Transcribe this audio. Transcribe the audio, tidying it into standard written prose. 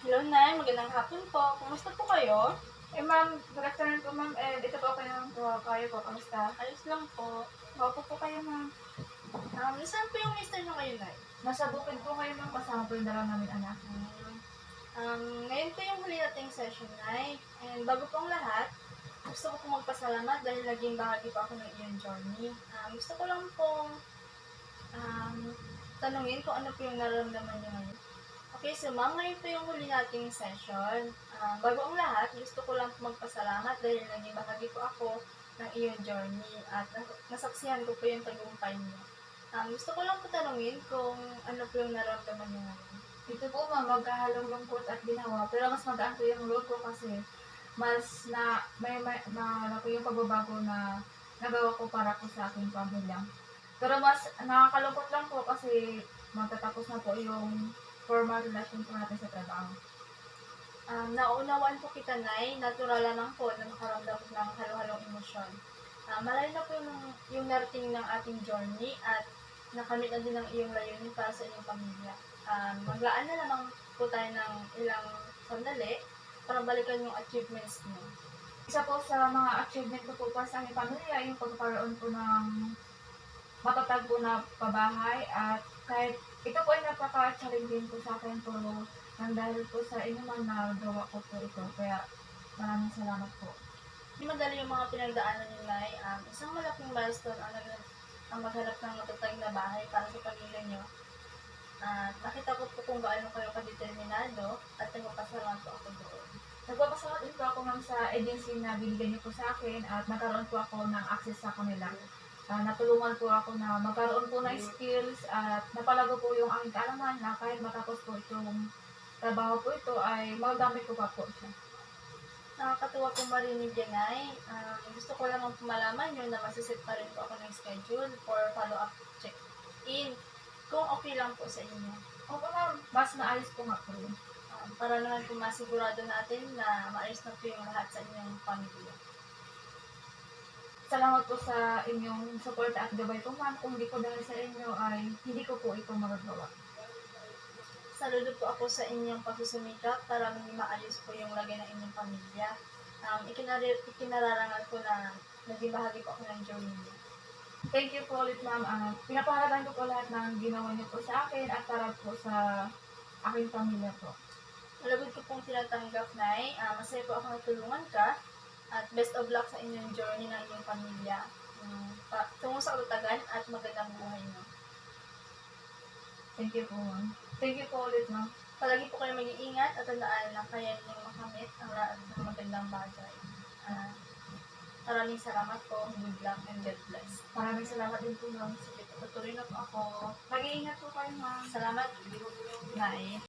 Hello, Nay. Magandang hapon po. Kumusta po kayo? Ma'am, good afternoon po, ma'am. Dito po kayo ng kayo po. Kamusta? Ayos lang po. Opo po kayo, ma'am. Nasaan po yung mister nyo ngayon, Nay? Nasa bukid po kayo, ma'am. Kasama po yung dalawa namin anak. Ngayon po yung huli nating session, Nay. And bago pong lahat, gusto ko pong magpasalamat dahil naging bahagi po ako ng iyong journey. Gusto ko lang pong tanungin kung ano po yung nararamdaman niyo ngayon. Okay, so ma'am, ngayon po yung huli nating session. Bago ang lahat, gusto ko lang po magpasalamat dahil naging bahagi po ako ng iyong journey at nasaksihan ko po yung tagumpay niyo. Gusto ko lang po tanungin kung ano po yung nararamdaman niyo ngayon. Dito po, ma'am, magkahalong lungkot at ginawa. Pero mas magaan po yung load ko kasi mas malaki yung pagbabago na nagawa ko para po sa aking pamilya. Pero mas nakakalungkot lang po kasi matatapos na po yung formal relation po natin sa trabaho. Naunawaan po kita, Nay. Natural lang po na makaramdam ng halo-halong emosyon. Malayo na po yung narating ng ating journey at nakamit na din ang iyong layunin para sa iyong pamilya. Maglaan na lamang po tayo ng ilang sandali para balikan yung achievements niyo. Isa po sa mga achievement ko po para sa aking pamilya, yung pagkakaroon po ng matatag po na pabahay at kahit ito po ay napaka-challenging po sa akin pero nang dahil po sa inyo man nagawa ko po ito. Kaya maraming salamat po. Hindi madali yung mga pinagdaanan niyo, Nay. Isang malaking milestone ang maghanap ng matatag na bahay para sa pamilya niyo. Nakita ko po kung gaano kayo kadeterminado at nagpapasalamat po ako doon. Nagpapasalamat din po ako ma'am sa agency na binigyan niyo po sa akin at nagkaroon po ako ng access sa kanila. Natulungan po ako na magkaroon po ng skills at napalago po yung aking kaalaman na kahit matapos po itong trabaho po ito ay magagamit ko pa po siya. Nakakatuwa po marinig yan, Nay. Gusto ko lang malaman nyo na masiset pa rin po ako ng schedule for follow-up check-in. Kung okay lang po sa inyo. Opo ma'am, mas maayos po nga po yun. Para naman po masigurado natin na maayos na po yung lahat sa inyong pamilya. Salamat po sa inyong support at gabay po ma'am. Kung di po dahil sa inyo ay hindi ko po ito magagawa. Saludo po ako sa inyong pagsusumikap para maayos po yung lagay ng inyong pamilya. Ikinararangal ko na naging bahagi po ako ng journey niyo. Thank you po ulit ma'am. Pinapahalagahan ko po lahat ng ginawa niyo po sa akin at para po sa aking pamilya po. Malagod ko pong tinatanggap, Nay. Masaya po ako natulungan ka. At best of luck sa inyong journey ng inyong pamilya. Tungo sa katatagan at magandang buhay niyo. Thank you po ma'am. Thank you po ulit ma'am. Palagi po kayo mag-iingat at tandaan na kaya ninyong makamit ang lahat ng magandang bagay. Maraming salamat po. Good luck and God bless. Maraming salamat din po ma'am. Sige, tutuloy na po ako. Mag-iingat po kayo ma'am. Salamat, Nay.